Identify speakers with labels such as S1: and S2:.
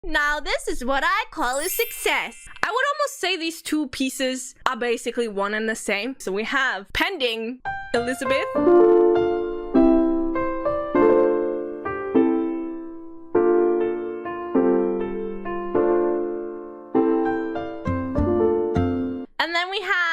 S1: Now this is what I call a success. I would almost say these two pieces are basically one and the same. So we have pending Elizabeth. And then we have